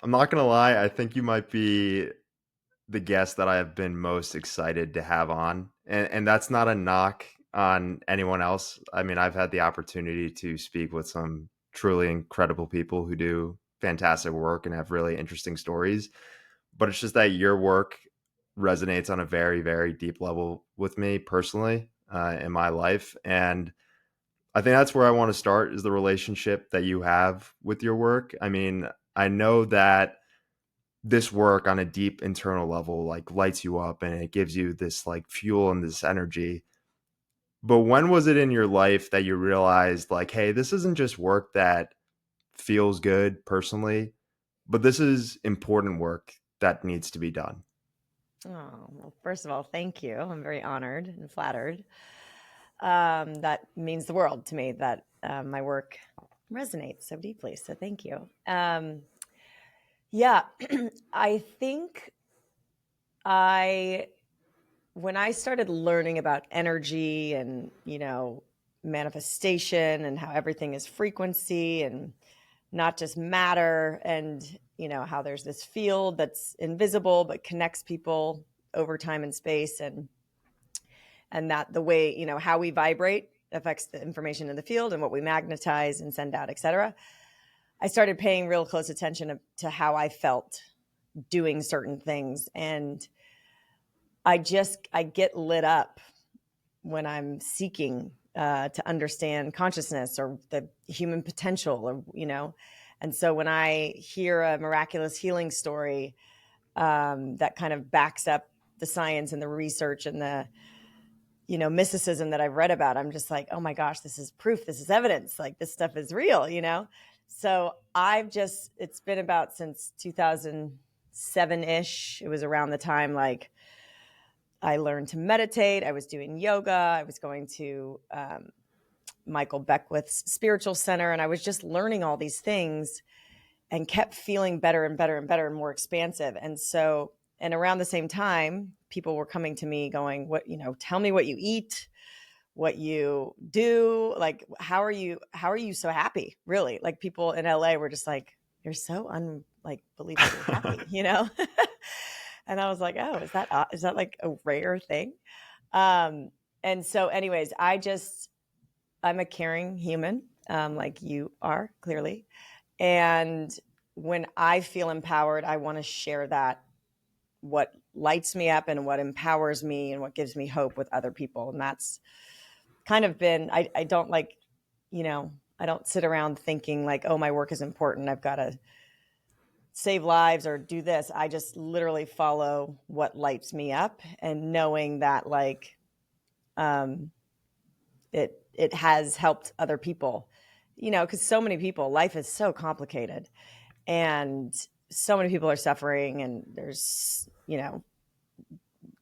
I'm not gonna lie, I think you might be the guest that I have been most excited to have on. And that's not a knock on anyone else. I mean, I've had the opportunity to speak with some truly incredible people who do fantastic work and have really interesting stories. But it's just that your work resonates on a very, very deep level with me personally in my life. And I think that's where I want to start is the relationship that you have with your work. I mean, I know that this work on a deep internal level like lights you up and it gives you this like fuel and this energy. But when was it in your life that you realized like, hey, this isn't just work that feels good personally, but this is important work that needs to be done? Oh, well, first of all, thank you. I'm very honored and flattered. That means the world to me that my work resonates so deeply. So thank you. Yeah, I think I, when I started learning about energy and, manifestation and how everything is frequency and not just matter, and, how there's this field that's invisible but connects people over time and space, and that the way, how we vibrate affects the information in the field and what we magnetize and send out, etc. I started paying real close attention to how I felt doing certain things. And I get lit up when I'm seeking to understand consciousness or the human potential, or, and so when I hear a miraculous healing story that kind of backs up the science and the research and the mysticism that I've read about, I'm just like, oh my gosh, this is proof, this is evidence, like this stuff is real. So it's been about since 2007-ish. It was around the time like I learned to meditate. I was doing yoga. I was going to Michael Beckwith's spiritual center, and I was just learning all these things and kept feeling better and better and better and more expansive. And around the same time, people were coming to me going, tell me what you eat, what you do, like how are you so happy, really? Like people in LA were just like, you're so believably happy. And I was like, oh, is that like a rare thing? um and so anyways, I'm a caring human, like you are clearly. And when I feel empowered, I want to share that, what lights me up and what empowers me and what gives me hope, with other people. And that's kind of been, I don't like, I don't sit around thinking like, oh, my work is important, I've got to save lives or do this. I just literally follow what lights me up, and knowing that like um it has helped other people, because so many people, life is so complicated, and so many people are suffering, and there's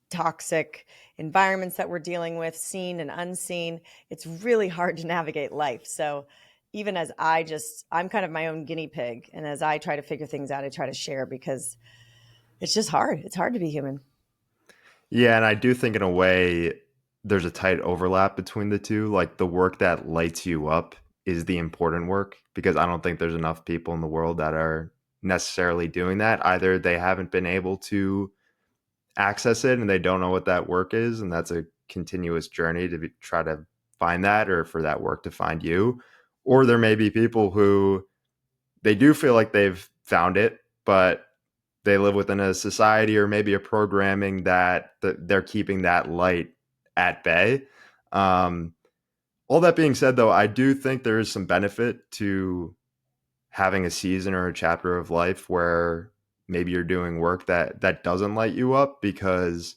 toxic environments that we're dealing with, seen and unseen. It's really hard to navigate life. So even as I'm kind of my own guinea pig. And as I try to figure things out, I try to share, because it's just hard. It's hard to be human. Yeah, and I do think in a way there's a tight overlap between the two. Like the work that lights you up is the important work because I don't think there's enough people in the world that are necessarily doing that. Either they haven't been able to access it and they don't know what that work is, and that's a continuous journey to try to find that or for that work to find you. Or there may be people who they do feel like they've found it, but they live within a society or maybe a programming that they're keeping that light at bay. Um, all that being said, though, I do think there is some benefit to having a season or a chapter of life where maybe you're doing work that doesn't light you up, because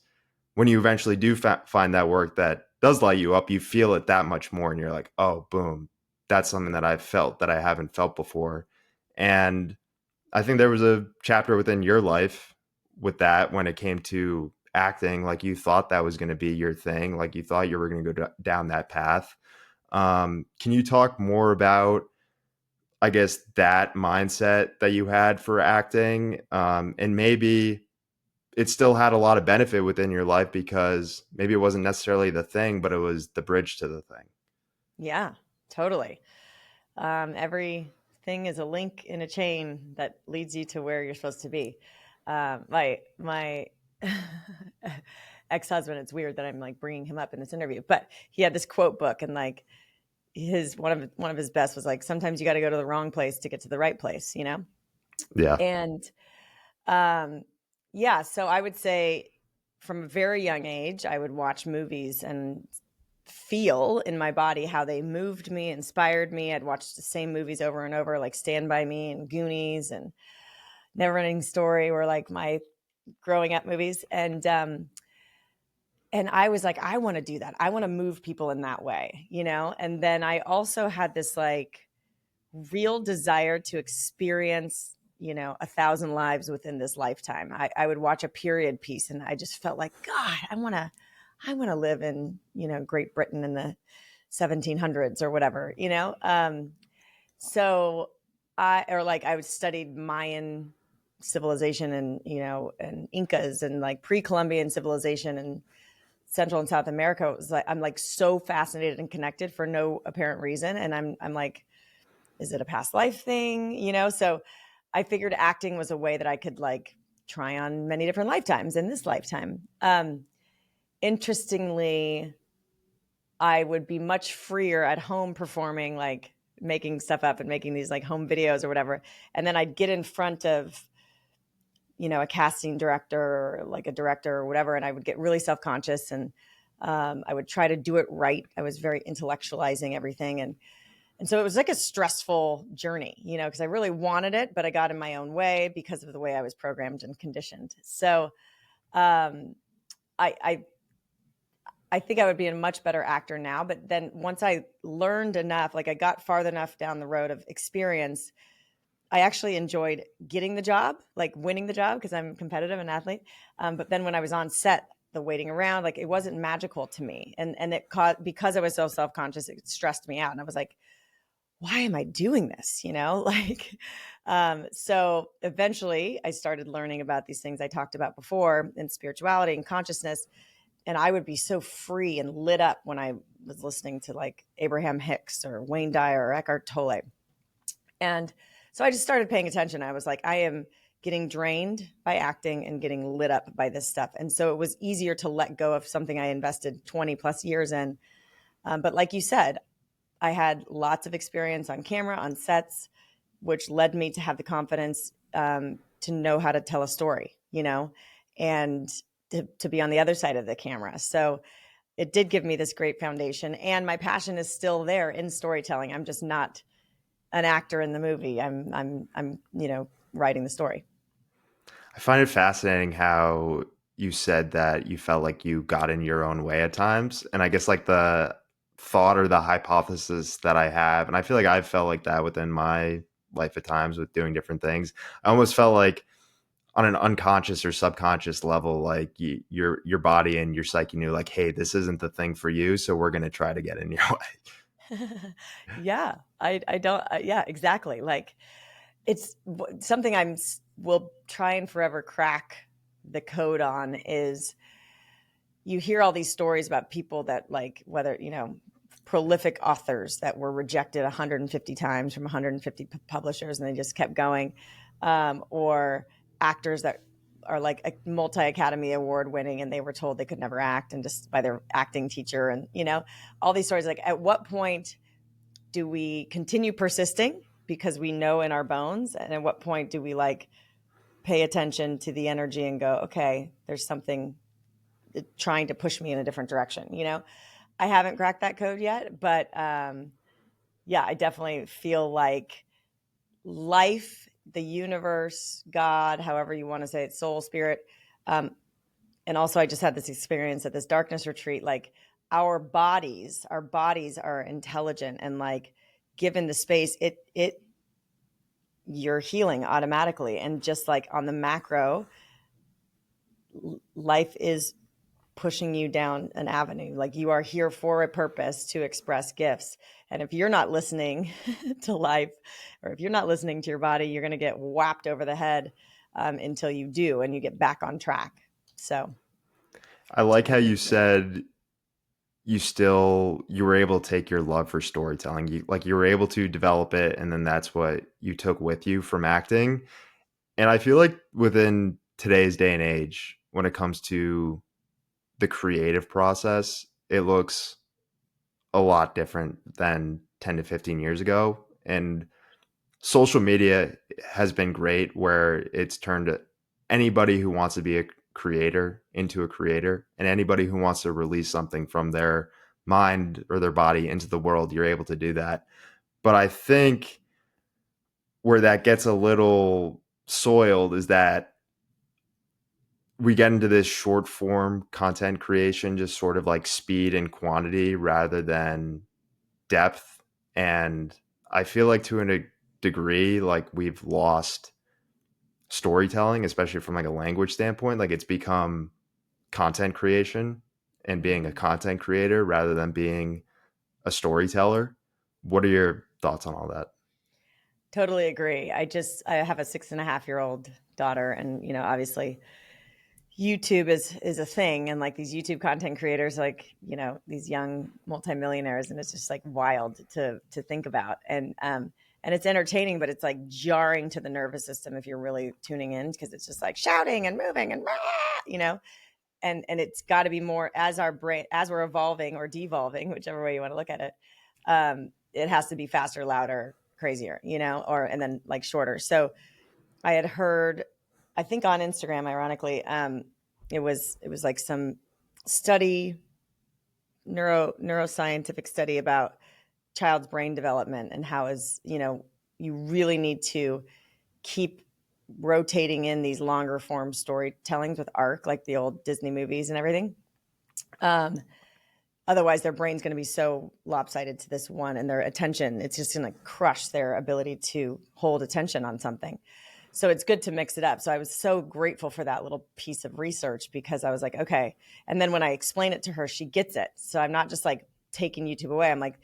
when you eventually do find that work that does light you up, you feel it that much more, and you're like, oh, boom, that's something that I've felt that I haven't felt before. And I think there was a chapter within your life with that when it came to acting. Like you thought that was going to be your thing. Like you thought you were going to go down that path. Can you talk more about, I guess, that mindset that you had for acting? And maybe it still had a lot of benefit within your life because maybe it wasn't necessarily the thing, but it was the bridge to the thing. Yeah, totally. Everything thing is a link in a chain that leads you to where you're supposed to be. My ex-husband, it's weird that I'm like bringing him up in this interview, but he had this quote book, and like his one of his best was like, sometimes you got to go to the wrong place to get to the right place, you know? Yeah. And um yeah, so I would say from a very young age I would watch movies and feel in my body how they moved me, inspired me. I'd watch the same movies over and over, like Stand By Me and Goonies and Never Ending Story were like my growing up movies. And I was like, I want to do that. I want to move people in that way, you know? And then I also had this like real desire to experience, you know, 1,000 lives within this lifetime. I would watch a period piece and I just felt like, God, I want to live in, you know, Great Britain in the 1700s or whatever, you know? So I would studied Mayan civilization and, you know, and Incas and like pre-Columbian civilization and Central and South America. It was like, I'm like so fascinated and connected for no apparent reason. And I'm like, is it a past life thing? You know? So I figured acting was a way that I could like try on many different lifetimes in this lifetime. Interestingly, I would be much freer at home performing, like making stuff up and making these like home videos or whatever. And then I'd get in front of, you know, a casting director or like a director or whatever. And I would get really self-conscious and I would try to do it right. I was very intellectualizing everything. And so it was like a stressful journey, you know, because I really wanted it, but I got in my own way because of the way I was programmed and conditioned. So um, I I think I would be a much better actor now. But then once I learned enough, like I got far enough down the road of experience, I actually enjoyed getting the job, like winning the job because I'm competitive and athlete. But then when I was on set, the waiting around, like it wasn't magical to me. And it caught, because I was so self-conscious, it stressed me out. And I was like, why am I doing this? You know, like, so eventually I started learning about these things I talked about before in spirituality and consciousness. And I would be so free and lit up when I was listening to like Abraham Hicks or Wayne Dyer or Eckhart Tolle. And so I just started paying attention. I was like, I am getting drained by acting and getting lit up by this stuff. And so it was easier to let go of something I invested 20 plus years in. But like you said, I had lots of experience on camera, on sets, which led me to have the confidence to know how to tell a story, you know, and to be on the other side of the camera. So it did give me this great foundation. And my passion is still there in storytelling. I'm just not an actor in the movie. I'm, you know, writing the story. I find it fascinating how you said that you felt like you got in your own way at times. And I guess like the thought or the hypothesis that I have, and I feel like I've felt like that within my life at times with doing different things. I almost felt like on an unconscious or subconscious level, like your body and your psyche knew like, hey, this isn't the thing for you. So we're going to try to get in your way. Yeah, I don't, yeah, exactly. Like it's something will try and forever crack the code on is you hear all these stories about people that like, whether, you know, prolific authors that were rejected 150 times from 150 publishers and they just kept going, or actors that are like a multi-academy award winning and they were told they could never act and just by their acting teacher. And, you know, all these stories, like at what point do we continue persisting because we know in our bones? And at what point do we like pay attention to the energy and go, okay, there's something trying to push me in a different direction? You know, I haven't cracked that code yet, but yeah, I definitely feel like life, the universe, God, however you want to say it, soul, spirit. Um, and also, I just had this experience at this darkness retreat. Like our bodies are intelligent and like given the space, you're healing automatically. And just like on the macro, life is pushing you down an avenue. Like you are here for a purpose to express gifts. And if you're not listening to life, or if you're not listening to your body, you're going to get whapped over the head until you do and you get back on track. So, I like how you said you were able to take your love for storytelling. You were able to develop it, and then that's what you took with you from acting. And I feel like within today's day and age, when it comes to the creative process, it looks a lot different than 10 to 15 years ago. And social media has been great where it's turned anybody who wants to be a creator into a creator, and anybody who wants to release something from their mind or their body into the world, you're able to do that. But I think where that gets a little soiled is that we get into this short form content creation, just sort of like speed and quantity rather than depth. And I feel like to a degree, like we've lost storytelling, especially from like a language standpoint. Like it's become content creation and being a content creator rather than being a storyteller. What are your thoughts on all that? Totally agree. I have a 6.5-year-old daughter, and obviously YouTube is a thing, and like these YouTube content creators, like these young multimillionaires, and it's just like wild to think about. And it's entertaining, but it's like jarring to the nervous system if you're really tuning in, because it's just like shouting and moving and and it's got to be more as our brain, as we're evolving or devolving, whichever way you want to look at it. It has to be faster, louder, crazier, or and then like shorter. So I had heard, I think on Instagram, ironically, it was like some study, neuroscientific study about child's brain development, and how is you really need to keep rotating in these longer form storytellings with arc, like the old Disney movies and everything. Um, Otherwise, their brain's going to be so lopsided to this one, and their attention, it's just going to crush their ability to hold attention on something. So it's good to mix it up. So I was so grateful for that little piece of research, because I was like, okay. And then when I explain it to her, she gets it. So I'm not just like taking YouTube away. I'm like,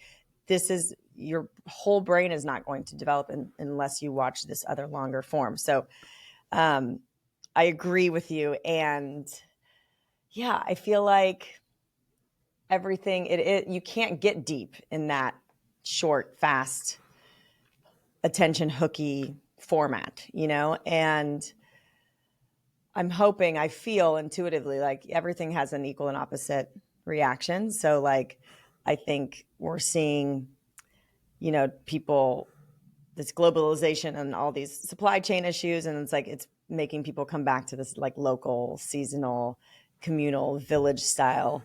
this is, your whole brain is not going to develop unless you watch this other longer form. So I agree with you. And yeah, I feel like everything, you can't get deep in that short, fast, attention hooky format, and I feel intuitively like everything has an equal and opposite reaction. So like, I think we're seeing, people, this globalization and all these supply chain issues. And it's like, it's making people come back to this like local, seasonal, communal, village style,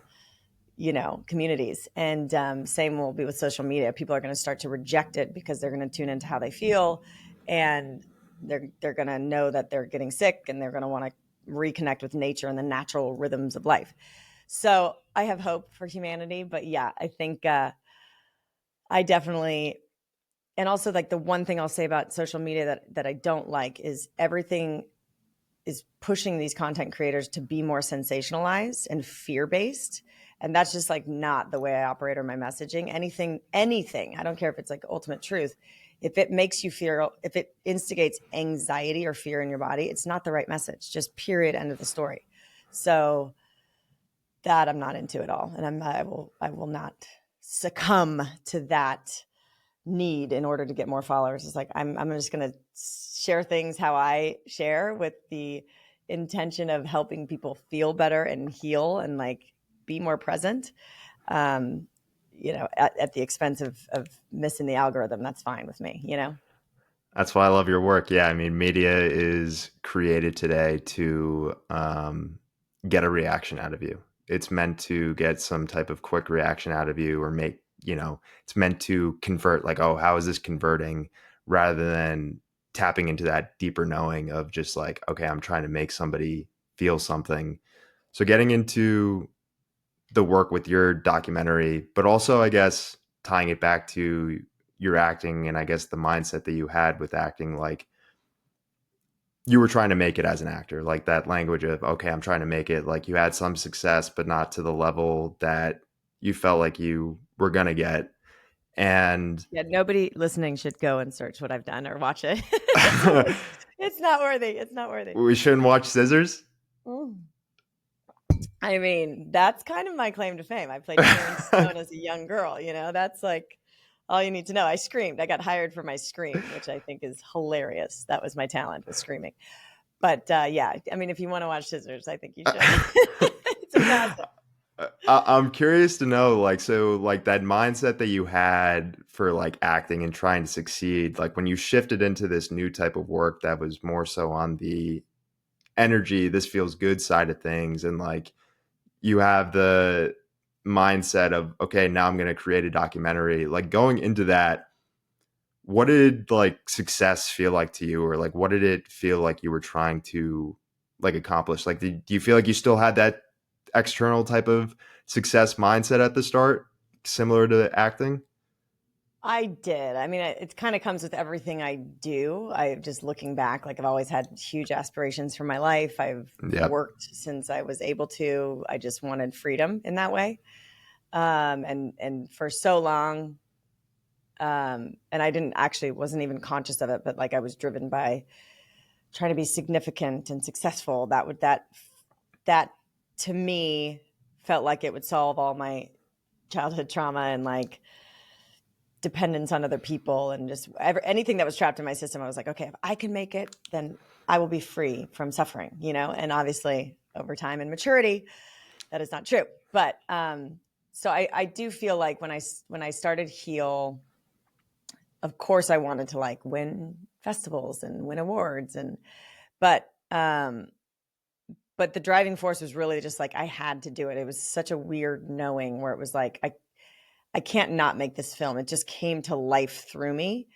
communities. And same will be with social media. People are going to start to reject it because they're going to tune into how they feel, and they're going to know that they're getting sick, and they're going to want to reconnect with nature and the natural rhythms of life. So I have hope for humanity, but yeah, I think I definitely, and also like the one thing I'll say about social media that I don't like is everything is pushing these content creators to be more sensationalized and fear-based. And that's just like not the way I operate or my messaging. Anything, I don't care if it's like ultimate truth. If it makes you feel, if it instigates anxiety or fear in your body, it's not the right message. Just period, end of the story. So that I'm not into at all. And I will not succumb to that need in order to get more followers. It's like, I'm just going to share things how I share, with the intention of helping people feel better and heal and like be more present. At the expense of missing the algorithm. That's fine with me. That's why I love your work. Yeah, I mean, media is created today to get a reaction out of you. It's meant to get some type of quick reaction out of you, or make, it's meant to convert, like, oh, how is this converting, rather than tapping into that deeper knowing of just like, okay, I'm trying to make somebody feel something. So getting into the work with your documentary, but also, I guess, tying it back to your acting, and I guess the mindset that you had with acting, like you were trying to make it as an actor, like that language of, okay, I'm trying to make it, like you had some success, but not to the level that you felt like you were going to get. And Yeah, nobody listening should go and search what I've done or watch it. It's not worthy. It's not worthy. we shouldn't watch Scissors. Mm. I mean, that's kind of my claim to fame. I played Sharon Stone as a young girl, that's like all you need to know. I screamed. I got hired for my scream, which I think is hilarious. That was my talent, was screaming. But yeah, I mean, if you want to watch Scissors, I think you should. It's a classic. I'm curious to know, like, so, like, that mindset that you had for like acting and trying to succeed, like, when you shifted into this new type of work that was more so on the energy, this feels good side of things, and like, you have the mindset of, okay, now I'm going to create a documentary. Like, going into that, what did like success feel like to you, or like what did it feel like you were trying to like accomplish? Like, do you feel like you still had that external type of success mindset at the start, similar to acting? I did. I mean, it kind of comes with everything I do. I just looking back, like I've always had huge aspirations for my life. I've Yep. worked since I was able to. I just wanted freedom in that way. And for so long, and I didn't actually wasn't even conscious of it, but like I was driven by trying to be significant and successful. That to me felt like it would solve all my childhood trauma and like dependence on other people and just anything that was trapped in my system. I was like, okay, if I can make it, then I will be free from suffering, And obviously, over time and maturity, that is not true. But so I do feel like when I started Heal, of course I wanted to like win festivals and win awards but um but the driving force was really just like I had to do it. It was such a weird knowing where it was like I can't not make this film. It just came to life through me.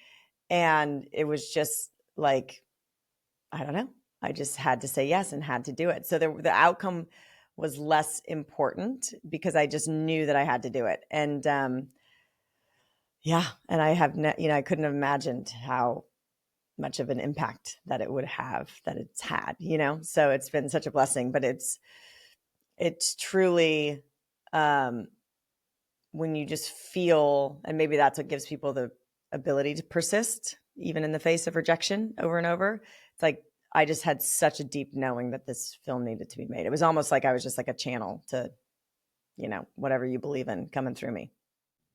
And it was just like, I don't know. I just had to say yes and had to do it. So the outcome was less important because I just knew that I had to do it. And yeah, and I have, I couldn't have imagined how much of an impact that it would have that it's had, So it's been such a blessing, but it's truly um when you just feel, and maybe that's what gives people the ability to persist even in the face of rejection over and over. It's like I just had such a deep knowing that this film needed to be made. It was almost like I was just like a channel to, whatever you believe in coming through me.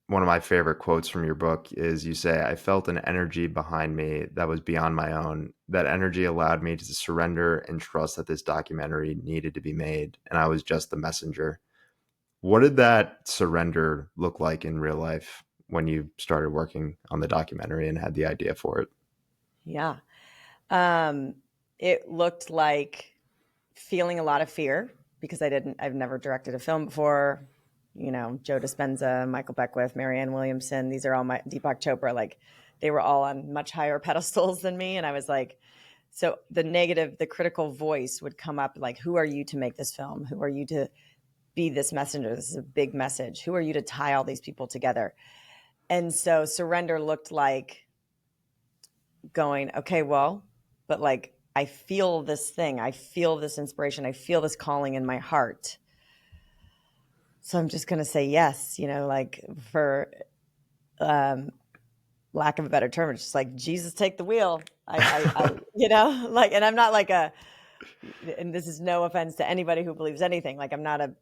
One of my favorite quotes from your book is, you say, I felt an energy behind me that was beyond my own. That energy allowed me to surrender and trust that this documentary needed to be made, and I was just the messenger. What did that surrender look like in real life when you started working on the documentary and had the idea for it? Yeah. Um, it looked like feeling a lot of fear because I've never directed a film before. Joe Dispenza, Michael Beckwith, Marianne Williamson, these are all my Deepak Chopra, like they were all on much higher pedestals than me. And I was like, so the critical voice would come up like, who are you to make this film? Who are you to be this messenger? This is a big message. Who are you to tie all these people together? And so surrender looked like going, okay, well, but like I feel this thing, I feel this inspiration, I feel this calling in my heart. So I'm just going to say yes, like for um, lack of a better term, it's just like Jesus, take the wheel. Like, and I'm not like and this is no offense to anybody who believes anything. Like I'm not a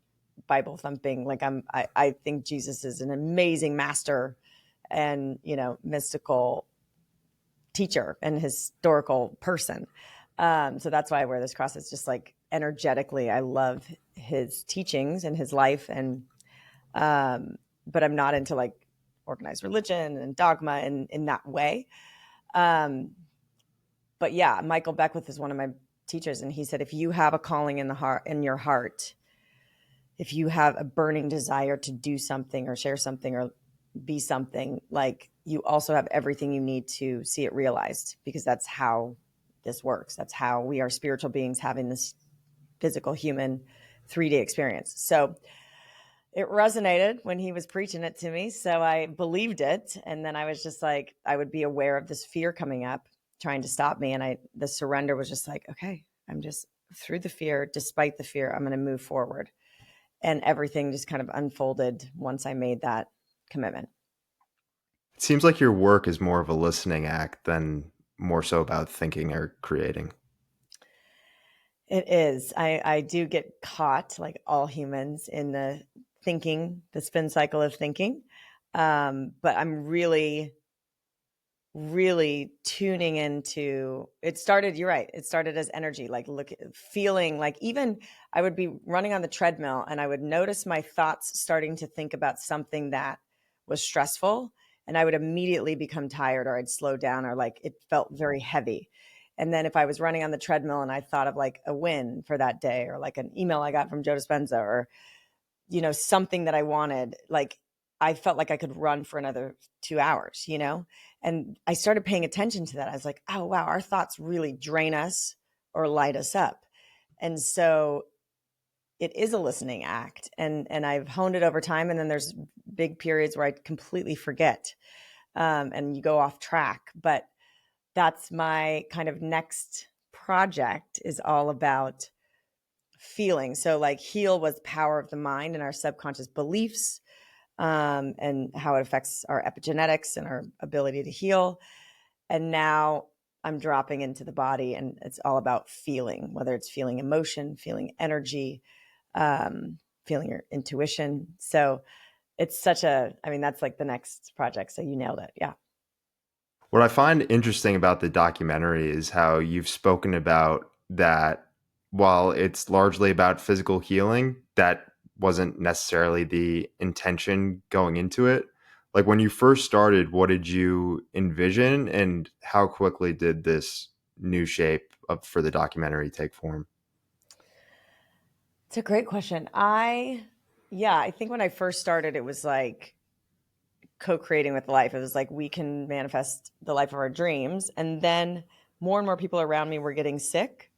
Bible thumping. Like I think Jesus is an amazing master and mystical teacher and historical person. So that's why I wear this cross. It's just like energetically, I love his teachings and his life, and but I'm not into like organized religion and dogma in that way. Um, but yeah, Michael Beckwith is one of my teachers, and he said, if you have a calling in your heart, if you have a burning desire to do something or share something or be something, like you also have everything you need to see it realized, because that's how this works. That's how we are spiritual beings having this physical human 3D experience. So it resonated when he was preaching it to me. So I believed it. And then I was just like, I would be aware of this fear coming up, trying to stop me. And the surrender was just like, okay, I'm just through the fear, despite the fear, I'm going to move forward. And everything just kind of unfolded once I made that commitment. It seems like your work is more of a listening act than more so about thinking or creating. It is. I do get caught, like all humans, in the thinking, the spin cycle of thinking. But I'm really tuning into it. Started, you're right, it started as energy, like look, feeling like, even I would be running on the treadmill and I would notice my thoughts starting to think about something that was stressful, and I would immediately become tired, or I'd slow down, or like it felt very heavy. And then if I was running on the treadmill and I thought of like a win for that day, or like an email I got from Joe Dispenza, or something that I wanted, like I felt like I could run for another 2 hours, And I started paying attention to that. I was like, oh, wow, our thoughts really drain us or light us up. And so it is a listening act. And I've honed it over time. And then there's big periods where I completely forget, and you go off track. But that's my kind of next project, is all about feeling. So like heal was power of the mind and our subconscious beliefs, and how it affects our epigenetics and our ability to heal. And now I'm dropping into the body, and it's all about feeling, whether it's feeling emotion, feeling energy, feeling your intuition. So it's I mean, that's like the next project. So you nailed it. Yeah. What I find interesting about the documentary is how you've spoken about that while it's largely about physical healing, that wasn't necessarily the intention going into it. Like when you first started, what did you envision and how quickly did this new shape for the documentary take form? It's a great question. Yeah, I think when I first started, it was like co-creating with life. It was like, we can manifest the life of our dreams. And then more and more people around me were getting sick.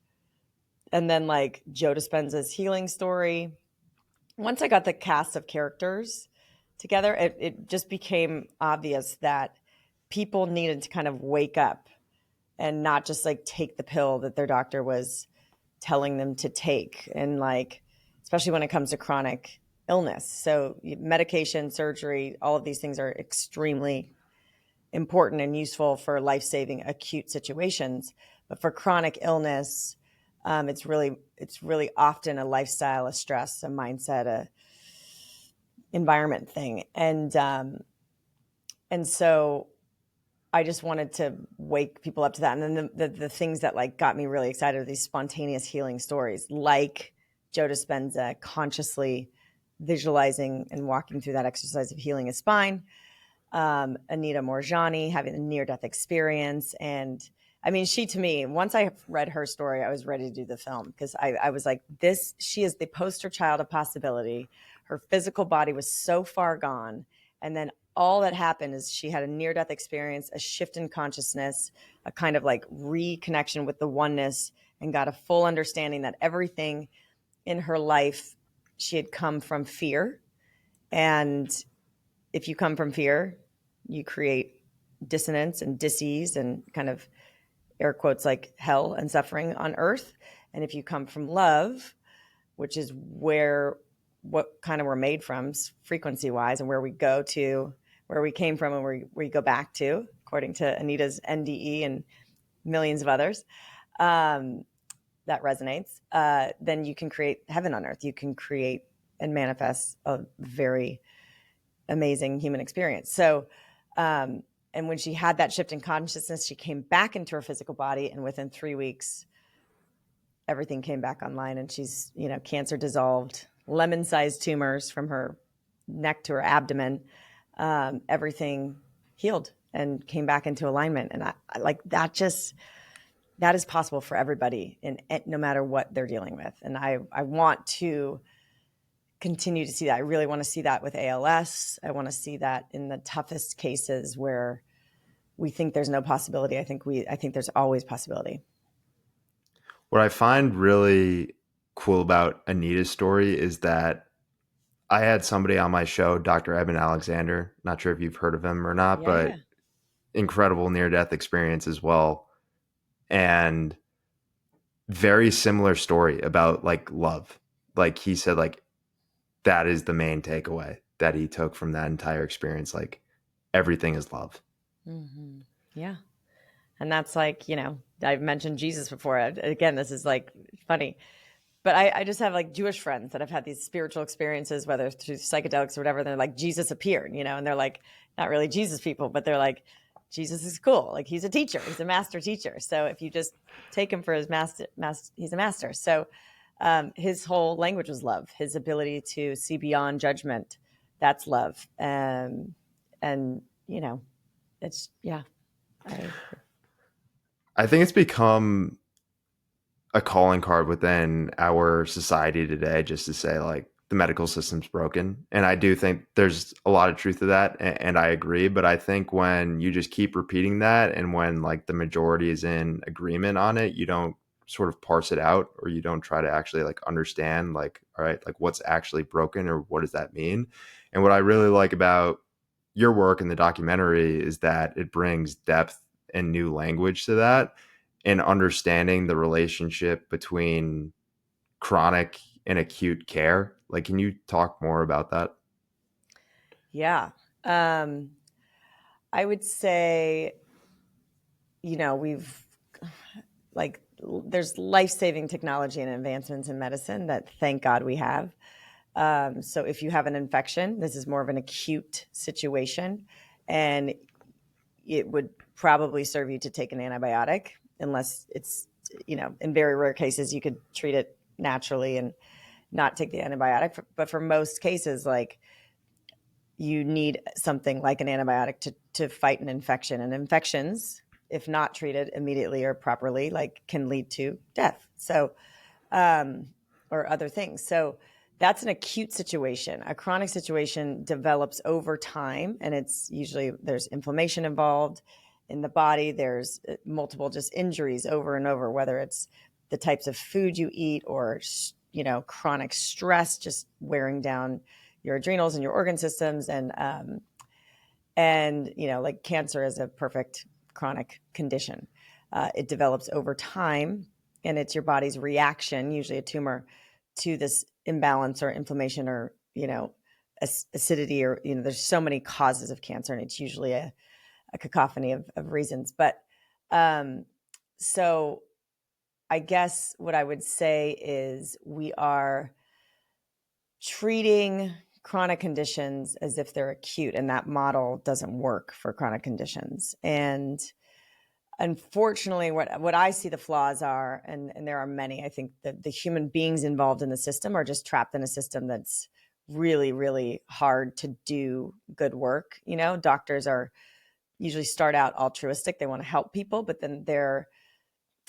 And then like Joe Dispenza's healing story. Once I got the cast of characters together, it just became obvious that people needed to kind of wake up and not just like take the pill that their doctor was telling them to take. And like, especially when it comes to chronic illness. So medication, surgery, all of these things are extremely important and useful for life-saving acute situations. But for chronic illness, it's really often a lifestyle, a stress, a mindset, a environment thing. And so I just wanted to wake people up to that. And then the things that like got me really excited are these spontaneous healing stories, like Joe Dispenza consciously visualizing and walking through that exercise of healing his spine. Anita Morjani having a near-death experience. And I mean, she, to me, once I read her story, I was ready to do the film, because I was like, she is the poster child of possibility. Her physical body was so far gone. And then all that happened is she had a near-death experience, a shift in consciousness, a kind of like reconnection with the oneness, and got a full understanding that everything in her life, she had come from fear. And if you come from fear, you create dissonance and dis-ease and kind of air quotes like hell and suffering on earth. And if you come from love, which is what kind of we're made from frequency wise, and where we go to, where we came from, and where we go back to, according to Anita's NDE and millions of others, that resonates, then you can create heaven on earth. You can create and manifest a very amazing human experience. So, and when she had that shift in consciousness, she came back into her physical body, and within 3 weeks, everything came back online, and she's, cancer dissolved, lemon-sized tumors from her neck to her abdomen, everything healed and came back into alignment. And I like that. That is possible for everybody, in no matter what they're dealing with. And I want to continue to see that. I really want to see that with ALS. I want to see that in the toughest cases where we think there's no possibility. I think there's always possibility. What I find really cool about Anita's story is that I had somebody on my show, Dr. Eben Alexander. Not sure if you've heard of him or not, Yeah, yeah. but incredible near death experience as well. And very similar story about like love. Like he said, like that is the main takeaway that he took from that entire experience. Like everything is love. Mm-hmm. Yeah. And that's like, I've mentioned Jesus before. Again, this is like funny. But I just have like Jewish friends that have had these spiritual experiences, whether through psychedelics or whatever. They're like, Jesus appeared, and they're like, not really Jesus people, but they're like, Jesus is cool. Like he's a teacher, he's a master teacher. So if you just take him for his master, he's a master. So his whole language was love. His ability to see beyond judgment, that's love. And it's I, I think it's become a calling card within our society today just to say like the medical system's broken. And I do think there's a lot of truth to that. And I agree. But I think when you just keep repeating that and when like the majority is in agreement on it, you don't sort of parse it out, or you don't try to actually like understand like, all right, like what's actually broken or what does that mean? And what I really like about your work in the documentary is that it brings depth and new language to that, and understanding the relationship between chronic and acute care. Like, can you talk more about that? yeah. Um, I would say, we've like there's life-saving technology and advancements in medicine that thank God we have. So if you have an infection, this is more of an acute situation, and it would probably serve you to take an antibiotic, unless it's, in very rare cases, you could treat it naturally and not take the antibiotic. But for most cases, like you need something like an antibiotic to fight an infection. And infections, if not treated immediately or properly, like can lead to death. So, or other things. So that's an acute situation. A chronic situation develops over time, and it's usually there's inflammation involved in the body. There's multiple just injuries over and over, whether it's the types of food you eat or, chronic stress, just wearing down your adrenals and your organ systems. And like cancer is a perfect chronic condition. It develops over time, and it's your body's reaction, usually a tumor, to this imbalance or inflammation or acidity, or there's so many causes of cancer, and it's usually a cacophony of reasons. But so I guess what I would say is we are treating chronic conditions as if they're acute, and that model doesn't work for chronic conditions. And unfortunately, what I see the flaws are, and there are many, I think that the human beings involved in the system are just trapped in a system that's really, really hard to do good work. Doctors are usually start out altruistic. They want to help people, but then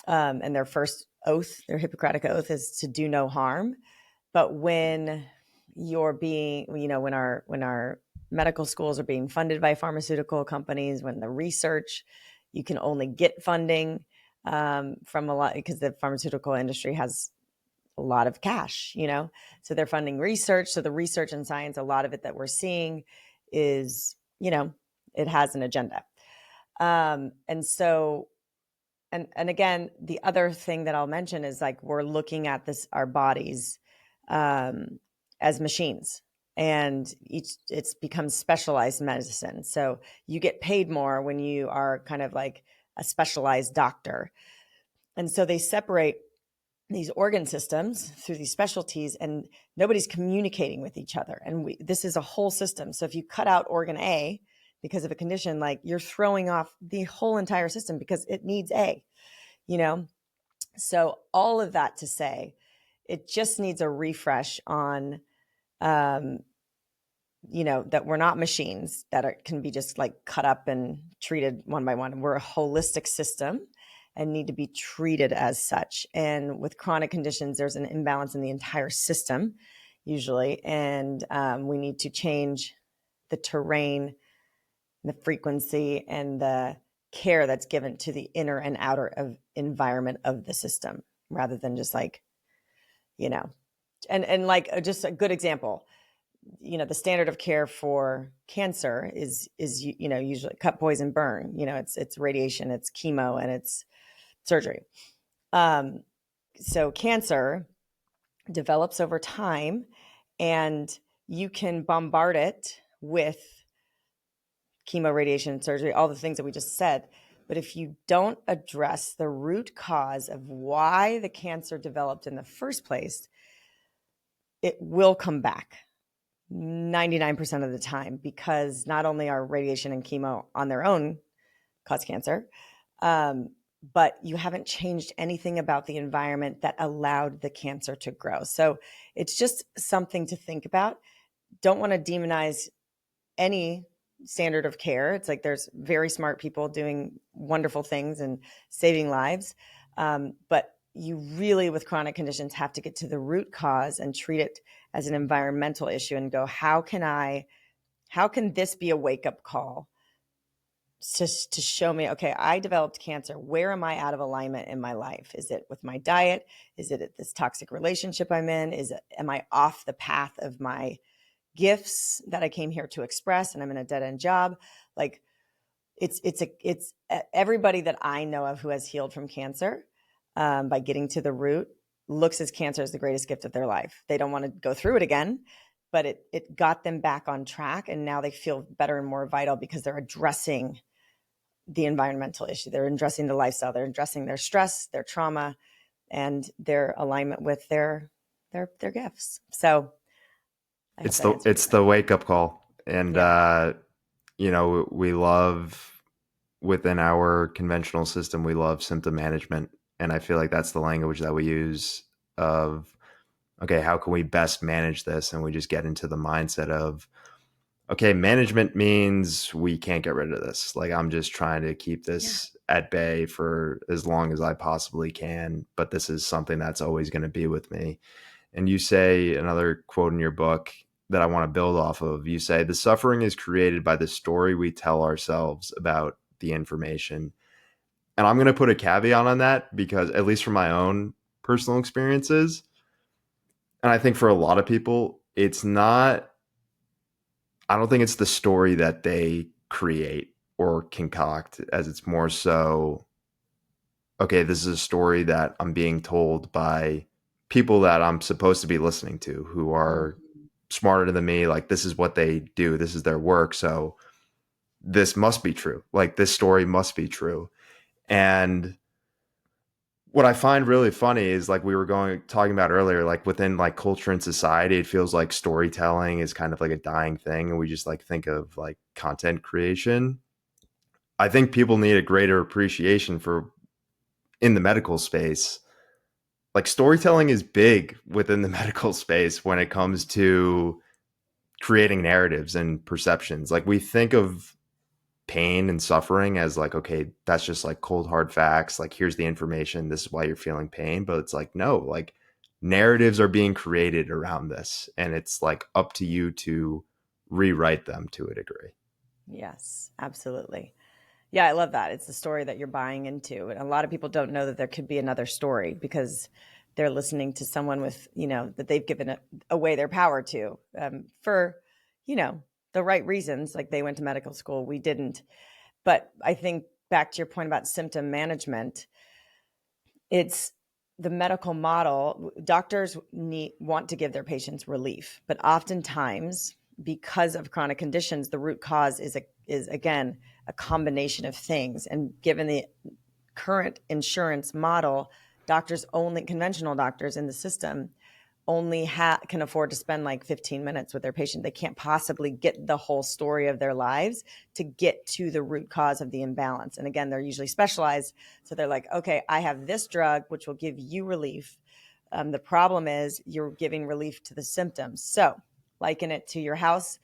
and their first oath, their Hippocratic oath, is to do no harm. But when when our medical schools are being funded by pharmaceutical companies, when the research, you can only get funding from a lot, because the pharmaceutical industry has a lot of cash, so they're funding research. So the research and science, a lot of it that we're seeing is, it has an agenda. And so, and again, the other thing that I'll mention is like, we're looking at our bodies as machines, and it's become specialized medicine. So you get paid more when you are kind of like a specialized doctor. And so they separate these organ systems through these specialties, and nobody's communicating with each other. And this is a whole system. So if you cut out organ A because of a condition, like you're throwing off the whole entire system because it needs A, So all of that to say, it just needs a refresh on, that we're not machines that can be just like cut up and treated one by one. We're a holistic system and need to be treated as such. And with chronic conditions, there's an imbalance in the entire system usually. And we need to change the terrain, the frequency, and the care that's given to the inner and outer environment of the system, rather than just like, and like just a good example, the standard of care for cancer is usually cut, poison, burn. It's radiation, it's chemo, and it's surgery. So cancer develops over time, and you can bombard it with chemo, radiation, surgery, all the things that we just said. But if you don't address the root cause of why the cancer developed in the first place, it will come back 99% of the time, because not only are radiation and chemo on their own cause cancer, but you haven't changed anything about the environment that allowed the cancer to grow. So it's just something to think about. Don't want to demonize any standard of care. It's like there's very smart people doing wonderful things and saving lives. But you really, with chronic conditions, have to get to the root cause and treat it as an environmental issue and go, how can this be a wake up call to show me, okay, I developed cancer. Where am I out of alignment in my life? Is it with my diet? Is it this toxic relationship I'm in? Am I off the path of my gifts that I came here to express and I'm in a dead end job? Like it's everybody that I know of who has healed from cancer, by getting to the root, looks as cancer as the greatest gift of their life. They don't want to go through it again, but it got them back on track. And now they feel better and more vital because they're addressing the environmental issue. They're addressing the lifestyle. They're addressing their stress, their trauma, and their alignment with their gifts. So I hope that answers your It's the question. wake up call. And Yeah. we love, within our conventional system, we love symptom management. And I feel like that's the language that we use of, okay, how can we best manage this? And we just get into the mindset of, okay, management means we can't get rid of this. Like, I'm just trying to keep Yeah. this at bay for as long as I possibly can. But this is something that's always going to be with me. And you say, another quote in your book that I want to build off of, you say, the suffering is created by the story we tell ourselves about the information. And I'm going to put a caveat on that because, at least from my own personal experiences, and I think for a lot of people, it's not, I don't think it's the story that they create or concoct, as it's more so, okay, this is a story that I'm being told by people that I'm supposed to be listening to, who are Mhm. smarter than me. Like, this is what they do, this is their work. So this must be true. Like, this story must be true. And what I find really funny is, like, we were talking about earlier, like, within like culture and society, it feels like storytelling is kind of like a dying thing. And we just like think of like content creation. I think people need a greater appreciation for, in the medical space, like, storytelling is big within the medical space when it comes to creating narratives and perceptions. Like, we think of pain and suffering as like, okay, that's just like cold hard facts. Like, here's the information. This is why you're feeling pain. But it's like, no, like, narratives are being created around this. And it's like up to you to rewrite them to a degree. Yes, absolutely. Yeah, I love that. It's the story that you're buying into. And a lot of people don't know that there could be another story because they're listening to someone with, that they've given away their power to, for, you know, the right reasons. Like they went to medical school, we didn't. But I think back to your point about symptom management, it's the medical model. Doctors want to give their patients relief, but oftentimes, because of chronic conditions, the root cause is again a combination of things. And given the current insurance model, conventional doctors in the system only can afford to spend like 15 minutes with their patient. They can't possibly get the whole story of their lives to get to the root cause of the imbalance. And again, they're usually specialized. So they're like, okay, I have this drug, which will give you relief. The problem is you're giving relief to the symptoms. So liken it to your house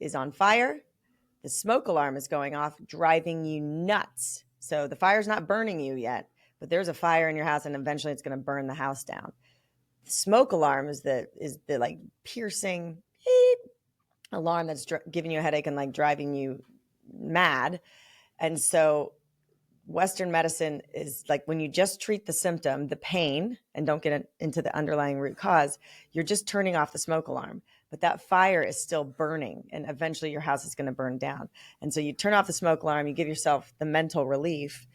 is on fire. The smoke alarm is going off, driving you nuts. So the fire's not burning you yet, but there's a fire in your house and eventually it's going to burn the house down. Smoke alarm is the like piercing beep alarm that's giving you a headache and like driving you mad. And so Western medicine is like, when you just treat the symptom, the pain, and don't get into the underlying root cause, you're just turning off the smoke alarm. But that fire is still burning, and eventually your house is going to burn down. And so you turn off the smoke alarm, you give yourself the mental relief,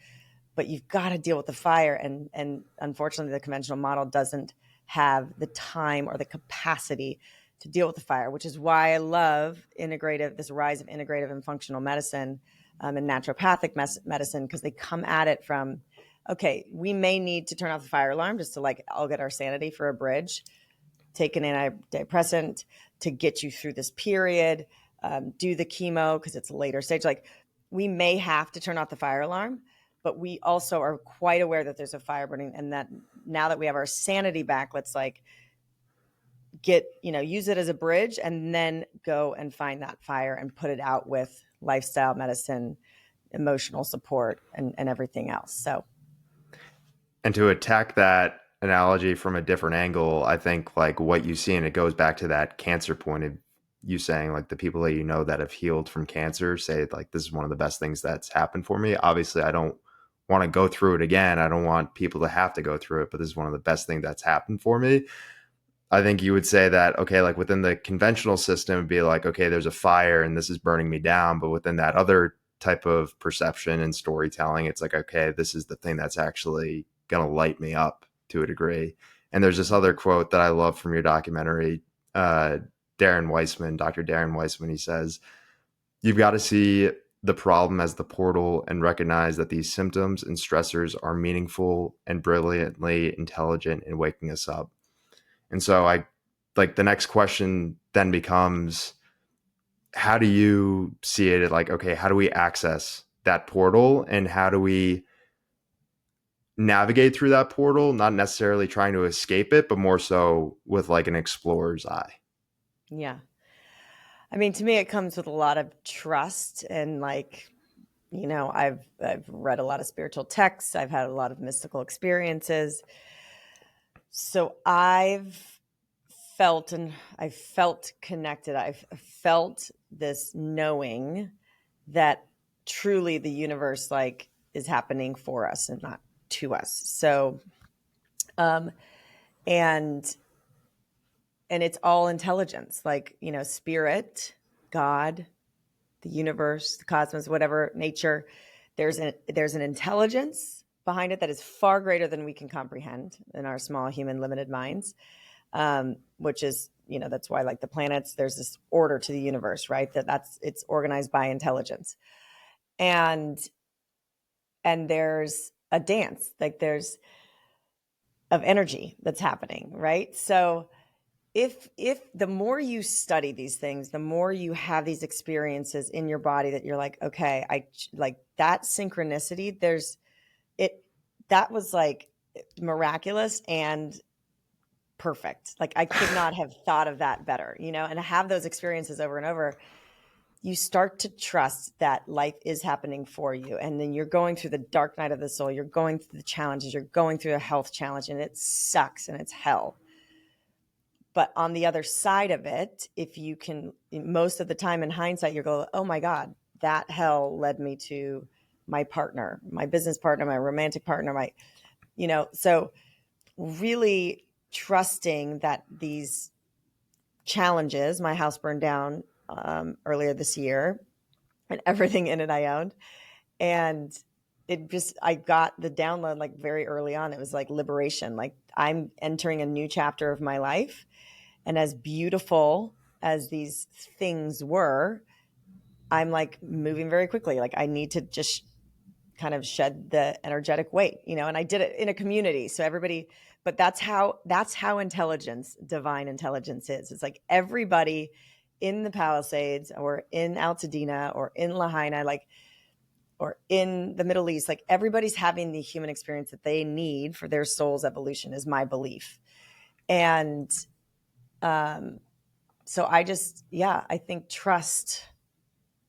but you've got to deal with the fire. And unfortunately, the conventional model doesn't have the time or the capacity to deal with the fire, which is why I love this rise of integrative and functional medicine, and naturopathic medicine, because they come at it from, okay, we may need to turn off the fire alarm just to like, I'll get our sanity for a bridge, take an antidepressant to get you through this period, do the chemo because it's a later stage. Like, we may have to turn off the fire alarm, but we also are quite aware that there's a fire burning, and that now that we have our sanity back, let's like use it as a bridge, and then go and find that fire and put it out with lifestyle medicine, emotional support, and everything else. So, And to attack that analogy from a different angle, I think like what you see, and it goes back to that cancer point of you saying like the people that you know that have healed from cancer say like this is one of the best things that's happened for me. Obviously, I don't want to go through it again. I don't want people to have to go through it, but this is one of the best things that's happened for me. I think you would say that, okay, like within the conventional system, it'd be like, okay, there's a fire and this is burning me down. But within that other type of perception and storytelling, it's like, okay, this is the thing that's actually going to light me up to a degree. And there's this other quote that I love from your documentary, Darren Weissman, Dr. Darren Weissman. He says, you've got to see the problem as the portal and recognize that these symptoms and stressors are meaningful and brilliantly intelligent in waking us up. And so I like the next question then becomes, how do you see it? Like, okay, how do we access that portal and how do we navigate through that portal? Not necessarily trying to escape it, but more so with like an explorer's eye. yeah. I mean, to me, it comes with a lot of trust, and like, I've read a lot of spiritual texts. I've had a lot of mystical experiences. So I felt connected. I've felt this knowing that truly the universe like is happening for us and not to us. So, and it's all intelligence, like, spirit, God, the universe, the cosmos, whatever, nature. There's an intelligence behind it that is far greater than we can comprehend in our small human limited minds. Which is, that's why like the planets, there's this order to the universe, right? It's organized by intelligence. And there's a dance, like there's of energy that's happening, right? So if the more you study these things, the more you have these experiences in your body that you're like, okay, I like that synchronicity, that was like miraculous and perfect. Like I could not have thought of that better, and to have those experiences over and over, you start to trust that life is happening for you. And then you're going through the dark night of the soul. You're going through the challenges. You're going through a health challenge, and it sucks and it's hell. But on the other side of it, if you can, most of the time in hindsight, you go, oh my God, that hell led me to my partner, my business partner, my romantic partner, so really trusting that these challenges, my house burned down earlier this year, and everything in it I owned. And I got the download like very early on. It was like liberation. Like I'm entering a new chapter of my life. And as beautiful as these things were, I'm like moving very quickly. Like I need to just kind of shed the energetic weight, and I did it in a community. So everybody, but that's how divine intelligence is. It's like everybody in the Palisades or in Altadena or in Lahaina, like, or in the Middle East, like everybody's having the human experience that they need for their soul's evolution is my belief. And, so I think trust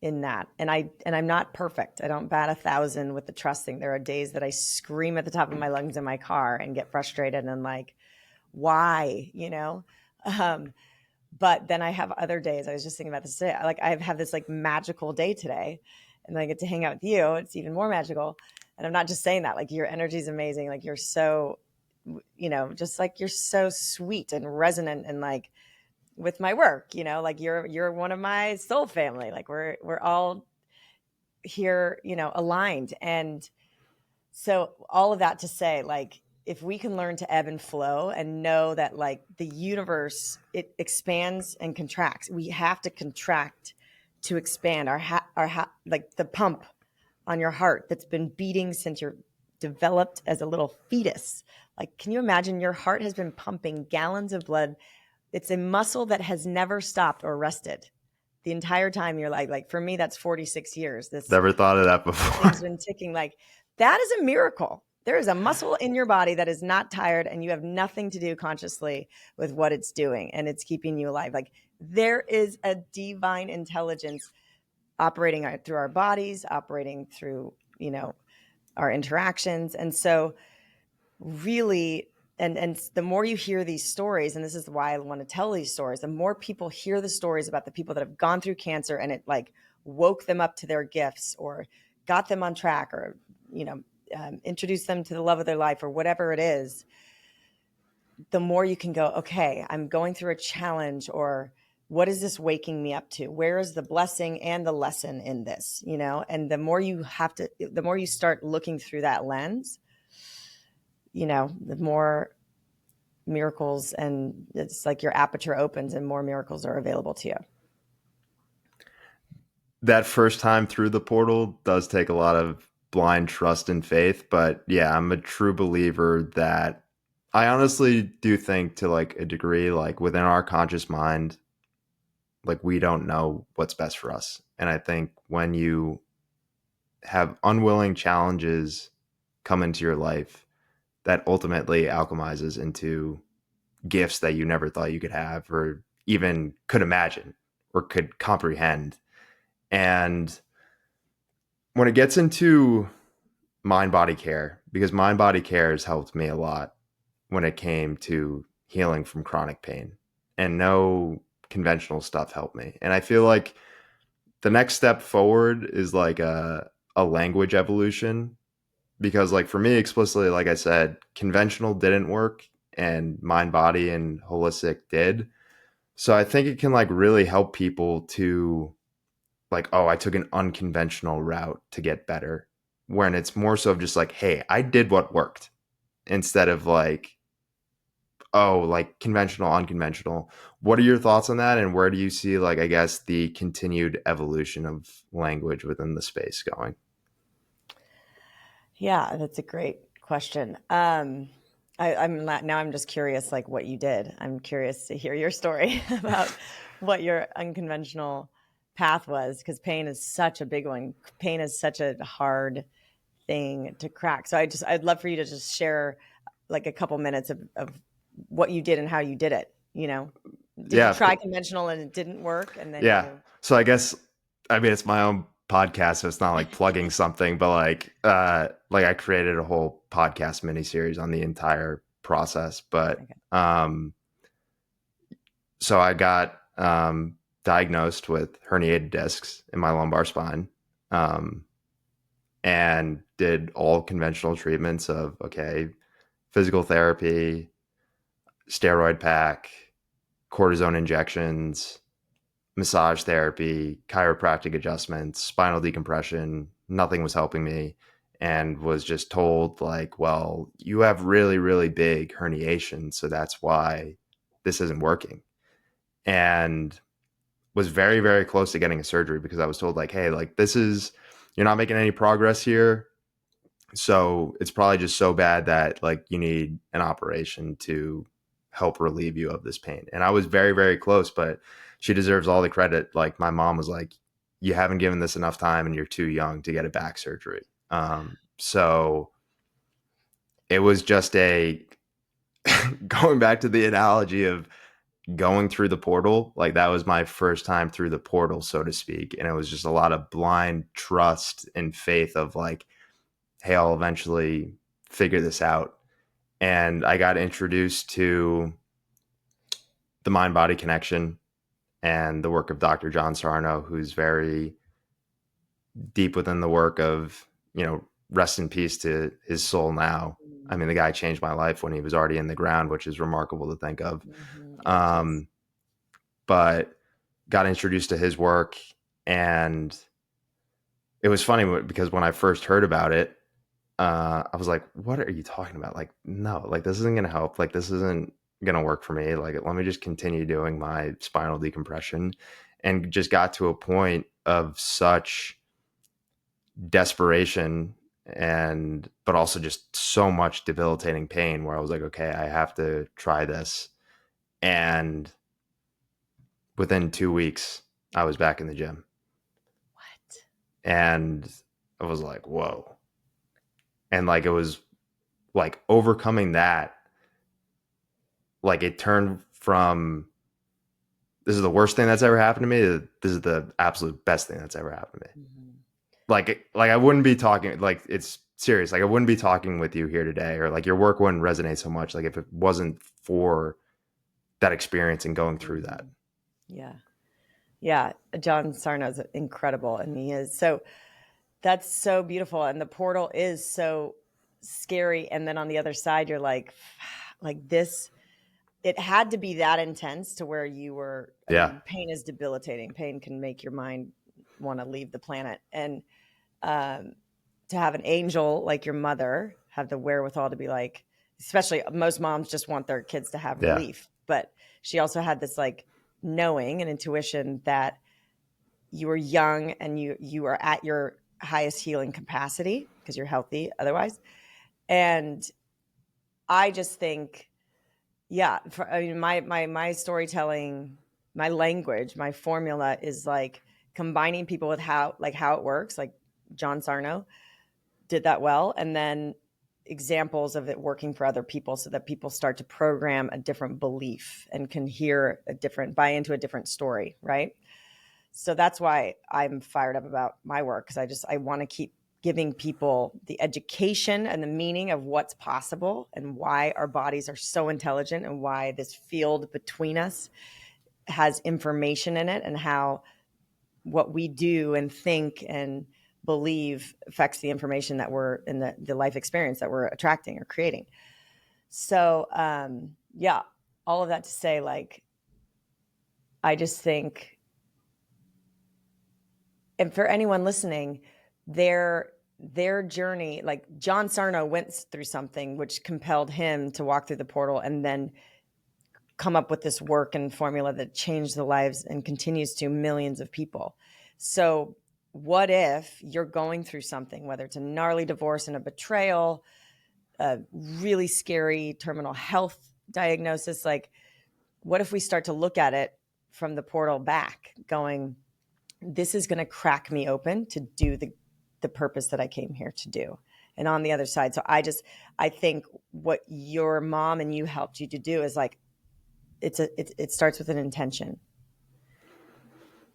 in that. And I'm not perfect. I don't bat 1,000 with the trusting. There are days that I scream at the top of my lungs in my car and get frustrated and like, why, but then I have other days. I was just thinking about this today. Like I've had this like magical day today, and I get to hang out with you. It's even more magical. And I'm not just saying that, like your energy is amazing. Like you're so, just like you're so sweet and resonant, and like with my work, like you're one of my soul family. Like we're all here, aligned. And so all of that to say, like, if we can learn to ebb and flow and know that like the universe, it expands and contracts. We have to contract to expand like the pump on your heart that's been beating since you're developed as a little fetus. Like, can you imagine your heart has been pumping gallons of blood? It's a muscle that has never stopped or rested the entire time you're like for me, that's 46 years. This Never thought of that before. thing's been ticking. Like, that is a miracle. There is a muscle in your body that is not tired, and you have nothing to do consciously with what it's doing, and it's keeping you alive. Like, there is a divine intelligence operating through our bodies, operating through, our interactions. And so really, and the more you hear these stories, and this is why I want to tell these stories, the more people hear the stories about the people that have gone through cancer and it like woke them up to their gifts or got them on track or, introduced them to the love of their life or whatever it is, the more you can go, okay, I'm going through a challenge, or what is this waking me up to? Where is the blessing and the lesson in this? And the more you start looking through that lens, the more miracles, and it's like your aperture opens and more miracles are available to you. That first time through the portal does take a lot of blind trust and faith, but yeah, I'm a true believer that I honestly do think to like a degree, like within our conscious mind, like we don't know what's best for us. And I think when you have unwilling challenges come into your life, that ultimately alchemizes into gifts that you never thought you could have or even could imagine or could comprehend. And when it gets into mind body care, because mind body care has helped me a lot when it came to healing from chronic pain, and no conventional stuff helped me. And I feel like the next step forward is like a language evolution, because like for me explicitly, like I said, conventional didn't work and mind body and holistic did. So I think it can like really help people to like, oh, I took an unconventional route to get better. When it's more so of just like, hey, I did what worked, instead of like, oh, like conventional, unconventional. What are your thoughts on that? And where do you see like, I guess, the continued evolution of language within the space going? Yeah, that's a great question. I'm just curious, like what you did. I'm curious to hear your story about what your unconventional path was, because pain is such a big one. Pain is such a hard thing to crack. So I'd love for you to just share like a couple minutes of what you did and how you did it. Did you Yeah, try conventional and it didn't work? And then yeah. So I guess, I mean, it's my own podcast, so it's not like plugging something, but like I created a whole podcast mini series on the entire process. But okay. so I got diagnosed with herniated discs in my lumbar spine, um, and did all conventional treatments of okay, physical therapy, steroid pack, cortisone injections, massage therapy, chiropractic adjustments, spinal decompression. Nothing was helping me, and was just told like, well, you have really, really big herniation, so that's why this isn't working. And was very, very close to getting a surgery because I was told like, hey, like this is, you're not making any progress here. So it's probably just so bad that like you need an operation to help relieve you of this pain. And I was very, very close, but she deserves all the credit. Like my mom was like, you haven't given this enough time and you're too young to get a back surgery. So it was just a going back to the analogy of going through the portal, like that was my first time through the portal, so to speak. And it was just a lot of blind trust and faith of like, hey, I'll eventually figure this out. And I got introduced to the mind body connection and the work of Dr. John Sarno, who's very deep within the work of, rest in peace to his soul now. I mean, the guy changed my life when he was already in the ground, which is remarkable to think of. Mm-hmm. Yes, yes. Um, but got introduced to his work, and it was funny because when I first heard about it, I was like, what are you talking about? Like, no, like this isn't going to help. Like, this isn't going to work for me. Like, let me just continue doing my spinal decompression, and just got to a point of such desperation, and but also just so much debilitating pain where I was like, okay, I have to try this. And within 2 weeks, I was back in the gym. What? And I was like, whoa. And like it was like overcoming that, like it turned from this is the worst thing that's ever happened to me to this is the absolute best thing that's ever happened to me. Mm-hmm. Like I wouldn't be talking, like it's serious. Like I wouldn't be talking with you here today, or like your work wouldn't resonate so much like if it wasn't for that experience and going through that. Mm-hmm. Yeah. Yeah. John Sarno's incredible. And he is so, that's so beautiful. And the portal is so scary. And then on the other side, you're like this, it had to be that intense to where you were, I Yeah. mean, pain is debilitating. Pain can make your mind want to leave the planet. And um, to have an angel like your mother have the wherewithal to be like, especially most moms just want their kids to have Yeah. relief, but she also had this like knowing and intuition that you were young and you are at your highest healing capacity because you're healthy otherwise. And I just think, yeah, I mean, my storytelling, my language, my formula is like combining people with how it works. Like John Sarno did that well, and then examples of it working for other people, so that people start to program a different belief and can hear a different, buy into a different story, right? So that's why I'm fired up about my work, because I want to keep giving people the education and the meaning of what's possible and why our bodies are so intelligent and why this field between us has information in it, and how what we do and think and believe affects the information that we're in, the life experience that we're attracting or creating. So yeah, all of that to say, like, I just think, and for anyone listening, their journey, like John Sarno went through something which compelled him to walk through the portal and then come up with this work and formula that changed the lives and continues to millions of people. So what if you're going through something, whether it's a gnarly divorce and a betrayal, a really scary terminal health diagnosis, like what if we start to look at it from the portal back, going, this is going to crack me open to do the purpose that I came here to do. And on the other side, so I think what your mom and you helped you to do is like, it starts with an intention,